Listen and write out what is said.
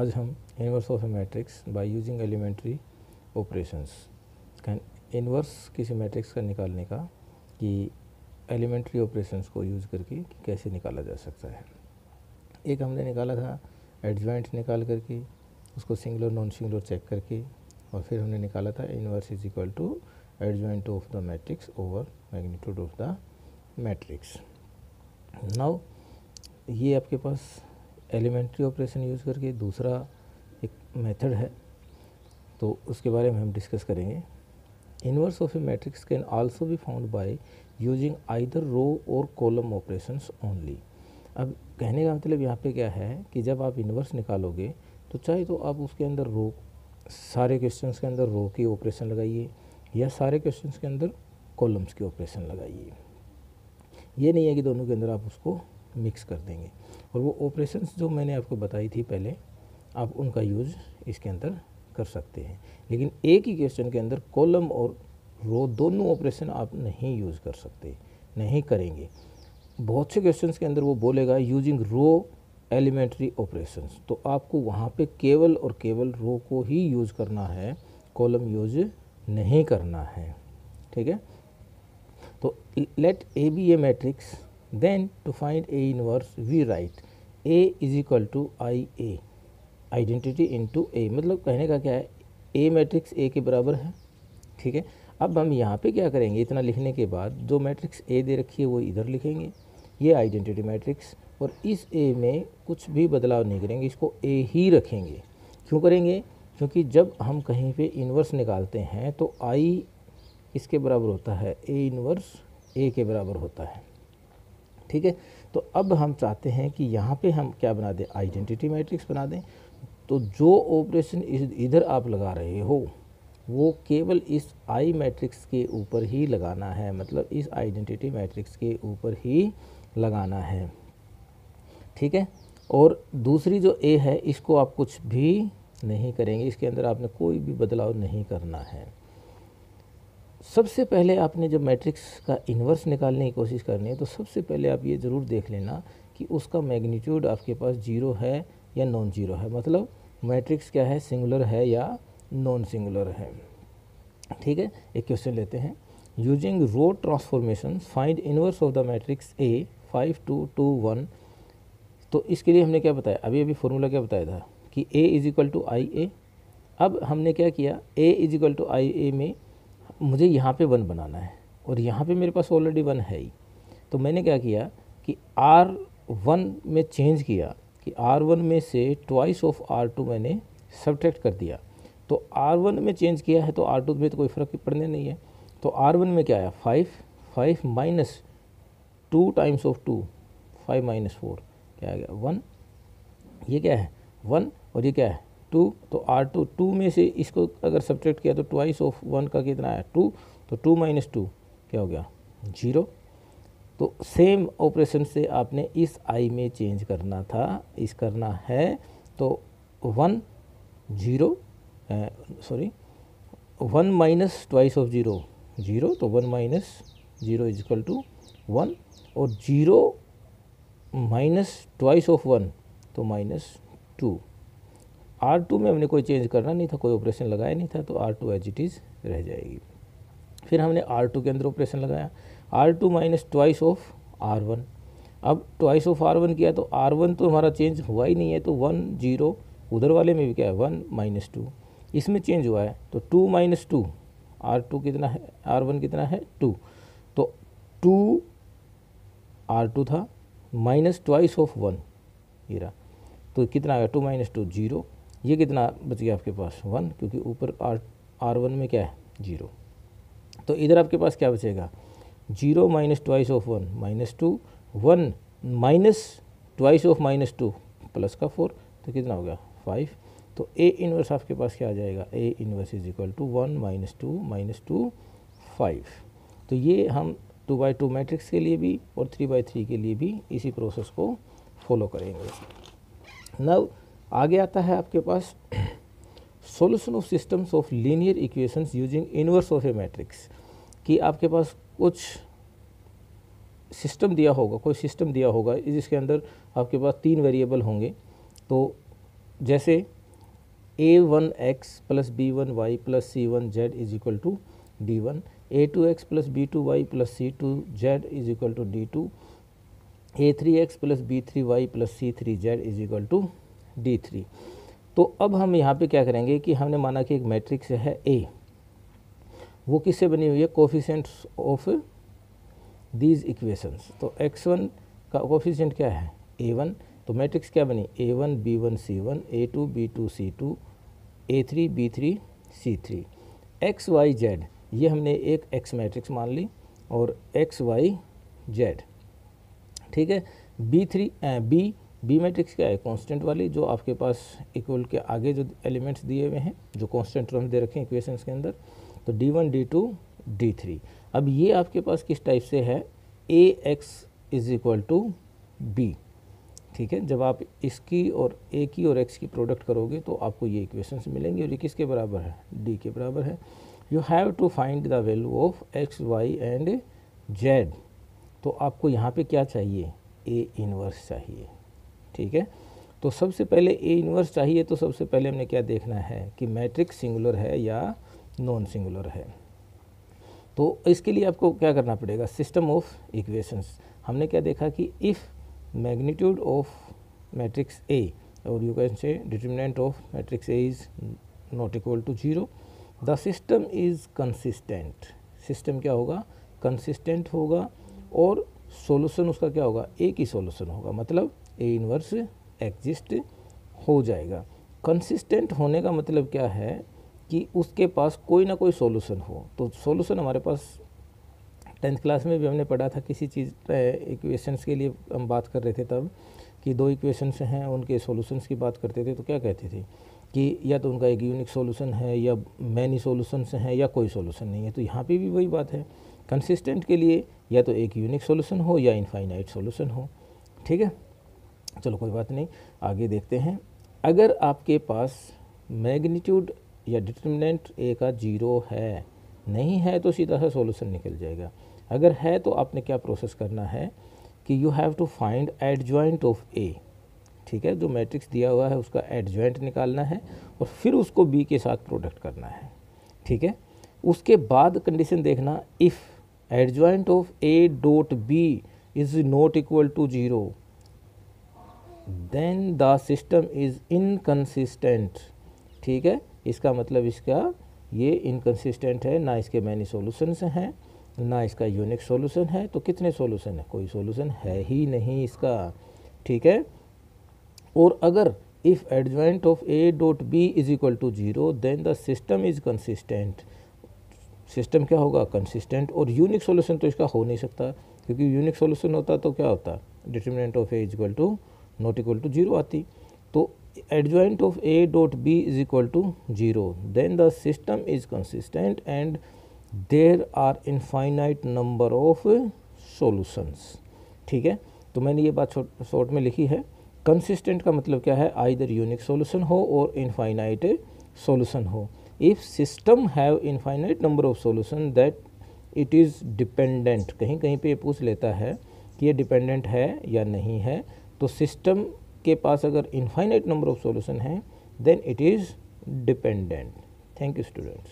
आज हम inverse of a matrix by using elementary operations का इन्वर्स किसी मैट्रिक्स का निकालने का कि एलिमेंट्री ऑपरेशंस को यूज़ करके कैसे निकाला जा सकता है। एक हमने निकाला था एडजॉइंट निकाल करके, उसको सिंगुलर नॉन सिंगुलर चेक करके, और फिर हमने निकाला था inverse is equal to adjoint of the matrix over magnitude of the matrix. Now ये आपके पास एलिमेंट्री ऑपरेशन यूज़ करके दूसरा एक मेथड है, तो उसके बारे में हम डिस्कस करेंगे। Inverse of a matrix can also be found by using either row or column operations only. अब कहने का मतलब यहाँ पे क्या है कि जब आप इन्वर्स निकालोगे तो चाहे तो आप उसके अंदर रो, सारे क्वेश्चंस के अंदर रो की ऑपरेशन लगाइए या सारे क्वेश्चंस के अंदर कॉलम्स की ऑपरेशन लगाइए। ये नहीं है कि दोनों के अंदर आप उसको मिक्स कर देंगे। और वो ऑपरेशंस जो मैंने आपको बताई थी पहले, आप उनका यूज़ इसके अंदर कर सकते हैं। लेकिन एक ही क्वेश्चन के अंदर कॉलम और रो दोनों ऑपरेशन आप नहीं यूज़ कर सकते, नहीं करेंगे। बहुत से क्वेश्चंस के अंदर वो बोलेगा यूजिंग रो एलिमेंट्री ऑपरेशंस, तो आपको वहाँ पे केवल और केवल रो को ही यूज़ करना है, कॉलम यूज नहीं करना है। ठीक है, तो let A be a matrix, then to find A inverse we write A is equal to I A, identity into A. मतलब कहने का क्या है, ए मैट्रिक्स ए के बराबर है। ठीक है, अब हम यहाँ पे क्या करेंगे, इतना लिखने के बाद जो मैट्रिक्स ए दे रखी है वो इधर लिखेंगे, ये आइडेंटिटी मैट्रिक्स, और इस ए में कुछ भी बदलाव नहीं करेंगे, इसको ए ही रखेंगे। क्यों करेंगे, क्योंकि जब हम कहीं पे इन्वर्स निकालते हैं तो आई इसके बराबर होता है, ए इन्वर्स ए के बराबर होता है। ठीक है, तो अब हम चाहते हैं कि यहाँ पे हम क्या बना दें, आइडेंटिटी मैट्रिक्स बना दें। तो जो ऑपरेशन इधर आप लगा रहे हो वो केवल इस आई मैट्रिक्स के ऊपर ही लगाना है, मतलब इस आइडेंटिटी मैट्रिक्स के ऊपर ही लगाना है। ठीक है, और दूसरी जो ए है इसको आप कुछ भी नहीं करेंगे, इसके अंदर आपने कोई भी बदलाव नहीं करना है। सबसे पहले आपने जब मैट्रिक्स का इन्वर्स निकालने की कोशिश करनी है तो सबसे पहले आप ये ज़रूर देख लेना कि उसका मैग्नीट्यूड आपके पास जीरो है या नॉन जीरो है, मतलब मैट्रिक्स क्या है, सिंगुलर है या नॉन सिंगुलर है। ठीक है, एक क्वेश्चन लेते हैं। Using row transformation find inverse of the matrix A 5 2 2 1। तो इसके लिए हमने क्या बताया, अभी फॉर्मूला क्या बताया था कि ए इज इक्वल टू आई ए। अब हमने क्या किया, ए इज इक्वल टू आई ए में मुझे यहाँ पे 1 बनाना है और यहाँ पे मेरे पास ऑलरेडी 1 है ही। तो मैंने क्या किया कि R1 में चेंज किया कि R1 में से ट्वाइस ऑफ R2 मैंने सब्ट्रैक्ट कर दिया। तो R1 में चेंज किया है तो R2 में तो कोई फ़र्क पड़ने नहीं है। तो R1 में क्या आया, 5 माइनस 2 टाइम्स ऑफ 2, 5 माइनस 4 क्या आ गया, 1। ये क्या है 1 और ये क्या है 2। तो R2 2 में से इसको अगर सब्ट्रैक्ट किया तो ट्वाइस ऑफ 1 का कितना आया 2, तो 2 माइनस 2 क्या हो गया 0। तो सेम ऑपरेशन से आपने इस आई में चेंज करना था, इस करना है। तो 1 माइनस ट्वाइस ऑफ 0 0, तो 1 माइनस 0 इज इक्वल टू 1, और 0 माइनस ट्वाइस ऑफ 1 तो माइनस 2। R2 में हमने कोई चेंज करना नहीं था, कोई ऑपरेशन लगाया नहीं था, तो R2 एज इट इज़ रह जाएगी। फिर हमने R2 के अंदर ऑपरेशन लगाया, R2 minus twice of R1। अब ट्वाइस ऑफ R1 किया तो R1 तो हमारा चेंज हुआ ही नहीं है, तो 1 0, उधर वाले में भी क्या है 1 माइनस 2, इसमें चेंज हुआ है तो 2 माइनस 2, R2 कितना है, R1 कितना है 2, तो 2 R2 था माइनस ट्वाइस ऑफ 1 ये रहा, तो कितना आ गया 2 माइनस 2 0। ये कितना बच गया आपके पास 1, क्योंकि ऊपर R1 में क्या है 0। तो इधर आपके पास क्या बचेगा, 0 minus twice of 1 minus 2, 1 minus twice of minus 2 plus का 4, तो कितना हो गया 5। तो ए इनवर्स आपके पास क्या आ जाएगा, A inverse is equal to 1 minus 2 minus 2 5। तो ये हम 2x2 मैट्रिक्स के लिए भी और 3x3 के लिए भी इसी प्रोसेस को फॉलो करेंगे। नाउ आगे आता है आपके पास solution of systems of linear equations using inverse of a matrix. कि आपके पास कुछ सिस्टम दिया होगा, कोई सिस्टम दिया होगा जिसके अंदर आपके पास 3 वेरिएबल होंगे, तो जैसे a1x plus b1y plus c1z is equal to d1, a2x plus b2y plus c2z is equal to d2, a3x plus b3y plus c3z is equal to d3। तो अब हम यहाँ पे क्या करेंगे कि हमने माना कि एक मैट्रिक्स है A, वो किससे बनी हुई है, कोफिशिएंट्स ऑफ दीज इक्वेशंस। तो x1 का कोफिशिएंट क्या है, a1, तो मैट्रिक्स क्या बनी, a1 b1 c1, a2 b2 c2, a3 b3 c3, x y z, ये हमने एक x मैट्रिक्स मान ली और x y z, ठीक है। बी मैट्रिक्स क्या है, कांस्टेंट वाली, जो आपके पास इक्वल के आगे जो एलिमेंट्स दिए हुए हैं, जो कांस्टेंट टर्म्स दे रखे हैं इक्वेशंस के अंदर, तो d1 d2 d3। अब ये आपके पास किस टाइप से है, ax is equal to b, ठीक है। जब आप इसकी और a की और x की प्रोडक्ट करोगे तो आपको ये इक्वेशंस मिलेंगी, और ये किसके बराबर है, d के बराबर है। You have to find the value of x y and z। तो आपको यहाँ पे क्या चाहिए, a इनवर्स चाहिए, ठीक है। तो सबसे पहले a इनवर्स चाहिए, तो सबसे पहले हमने क्या देखना है कि मैट्रिक्स सिंगुलर है या नॉन सिंगुलर है। तो इसके लिए आपको क्या करना पड़ेगा, सिस्टम ऑफ इक्वेशंस। हमने क्या देखा कि if magnitude of matrix A और you can say determinant of matrix A is not equal to 0, the system is consistent. System क्या होगा, कंसिस्टेंट होगा, और सॉल्यूशन उसका क्या होगा, एक ही सॉल्यूशन होगा, मतलब A इनवर्स एग्जिस्ट हो जाएगा। कंसिस्टेंट होने का मतलब क्या है कि उसके पास कोई ना कोई सॉल्यूशन हो। तो सॉल्यूशन हमारे पास 10th क्लास में भी हमने पढ़ा था, किसी चीज़ इक्वेशंस के लिए हम बात कर रहे थे तब, कि दो इक्वेशंस हैं उनके सॉल्यूशंस की बात करते थे, तो क्या कहते थे कि या तो उनका एक यूनिक सॉल्यूशन है, या मैनी सॉल्यूशंस हैं, या कोई सॉल्यूशन नहीं है। तो यहाँ पे भी वही बात है, कंसिस्टेंट के लिए या तो एक यूनिक सॉल्यूशन हो या इनफाइनाइट सॉल्यूशन हो, ठीक है। चलो कोई बात नहीं, आगे देखते हैं। अगर आपके पास मैग्नीट्यूड या डिटरमिनेंट A का 0 है, नहीं है तो सीधा सा सॉल्यूशन निकल जाएगा। अगर है तो आपने क्या प्रोसेस करना है कि you have to find adjoint of A, ठीक है। जो मैट्रिक्स दिया हुआ है उसका एडजॉइंट निकालना है और फिर उसको B के साथ प्रोडक्ट करना है, ठीक है। उसके बाद कंडीशन देखना, if adjoint of A dot B is not equal to 0 then the system is inconsistent, ठीक है। इसका मतलब इसका ये इनकंसिस्टेंट है, ना इसके मैनी सॉल्यूशंस हैं, ना इसका यूनिक सॉल्यूशन है। तो कितने सॉल्यूशन है, कोई सॉल्यूशन है ही नहीं इसका, ठीक है। और अगर if adjoint of A dot B is equal to 0 then the system is consistent. System क्या होगा, कंसिस्टेंट। और यूनिक सॉल्यूशन तो इसका हो नहीं सकता, क्योंकि यूनिक सॉल्यूशन होता तो क्या होता, determinant of A is equal to not equal to 0 आती। तो adjoint of A dot B is equal to 0 then the system is consistent and there are infinite number of solutions, ठीक है। तो मैंने ये बात शॉर्ट में लिखी है। कंसिस्टेंट का मतलब क्या है, आइदर यूनिक सॉल्यूशन हो और इनफाइनाइट सॉल्यूशन हो। If system have infinite number of solution that it is dependent. कहीं कहीं पे ये पूछ लेता है कि ये डिपेंडेंट है या नहीं है। तो सिस्टम के पास अगर इनफाइनाइट नंबर ऑफ सॉल्यूशन है then it is dependent. Thank you students.